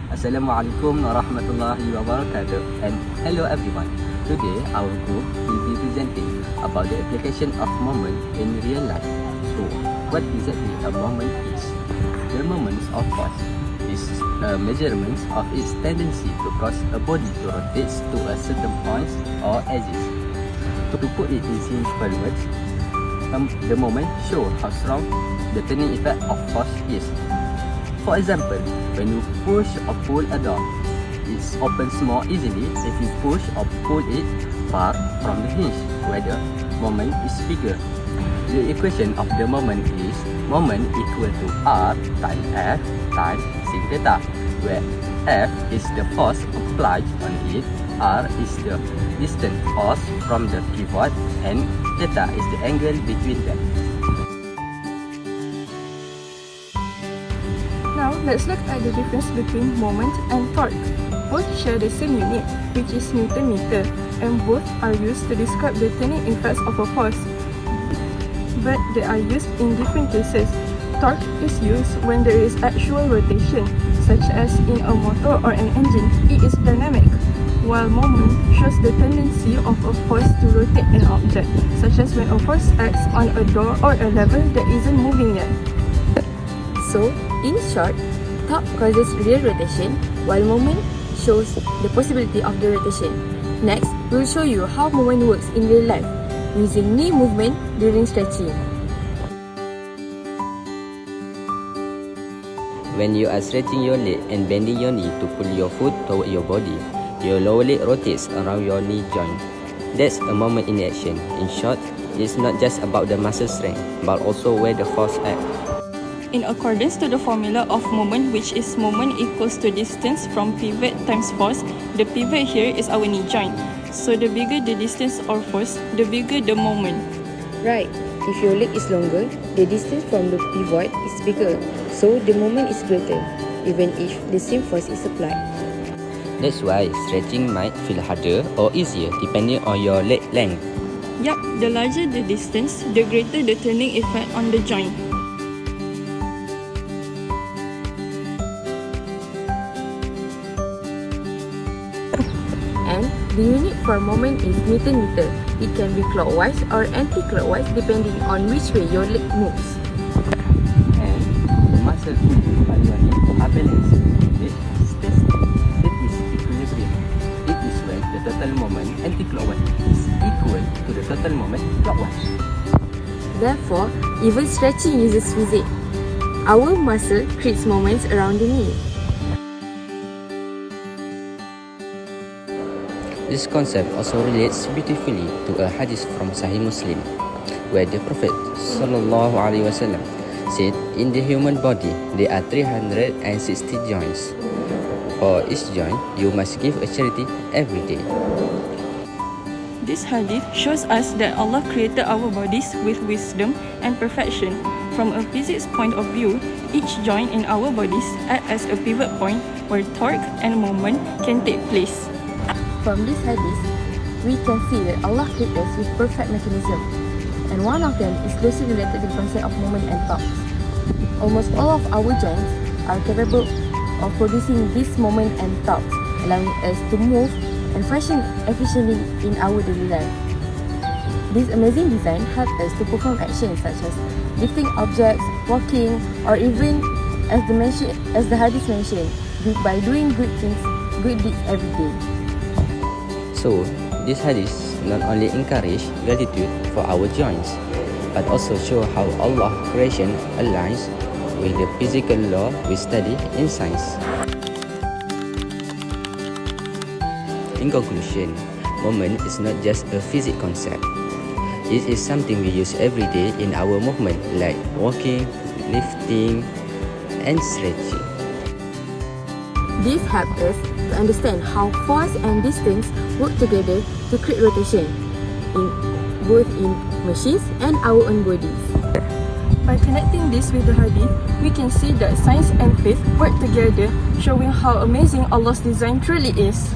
Assalamualaikum warahmatullahi wabarakatuh, and hello everyone. Today our group will be presenting about the application of moment in real life. So what exactly a moment is? The moments of force is measurements of its tendency to cause a body to rotate to a certain point or axis. To put it in simple words, the moment show how strong the turning effect of force is. For example, when you push or pull a door, it opens more easily if you push or pull it far from the hinge, where the moment is bigger. The equation of the moment is moment equal to R times F times sin theta, where F is the force applied on it, R is the distance caused from the pivot, and theta is the angle between them. Now, let's look at the difference between moment and torque. Both share the same unit, which is Newton meter, and both are used to describe the turning effects of a force. But they are used in different cases. Torque is used when there is actual rotation, such as in a motor or an engine. It is dynamic, while moment shows the tendency of a force to rotate an object, such as when a force acts on a door or a lever that isn't moving yet. So, in short, torque causes real rotation, while moment shows the possibility of the rotation. Next, we'll show you how moment works in real life, using knee movement during stretching. When you are stretching your leg and bending your knee to pull your foot toward your body, your lower leg rotates around your knee joint. That's a moment in action. In short, it's not just about the muscle strength, but also where the force acts. In accordance to the formula of moment, which is moment equals to distance from pivot times force, the pivot here is our knee joint. So the bigger the distance or force, the bigger the moment. Right, if your leg is longer, the distance from the pivot is bigger, so the moment is greater, even if the same force is applied. That's why stretching might feel harder or easier depending on your leg length. Yup, the larger the distance, the greater the turning effect on the joint. And the unit for moment is Newton meter. It can be clockwise or anti-clockwise depending on which way your leg moves. And the muscle pulling on your knee are balanced. It stays at its equilibrium. It is when the total moment anti-clockwise is equal to the total moment clockwise. Therefore, even stretching uses physics. Our muscle creates moments around the knee. This concept also relates beautifully to a hadith from Sahih Muslim, where the Prophet ﷺ said, in the human body there are 360 joints. For each joint, you must give a charity every day. This hadith shows us that Allah created our bodies with wisdom and perfection. From a physics point of view, each joint in our bodies acts as a pivot point where torque and moment can take place. From this hadith, we can see that Allah created us with perfect mechanism, and one of them is closely related to the concept of moment and torque. Almost all of our joints are capable of producing this moment and torque, allowing us to move and function efficiently in our daily life. This amazing design helps us to perform actions such as lifting objects, walking, or even, as the hadith mentioned, by doing good deeds every day. So, this hadith not only encourage gratitude for our joints, but also show how Allah's creation aligns with the physical law we study in science. In conclusion, moment is not just a physics concept. It is something we use every day in our movement, like walking, lifting, and stretching. This helps us to understand how force and distance work together to create rotation, both in machines and our own bodies. By connecting this with the hadith, we can see that science and faith work together, showing how amazing Allah's design truly is.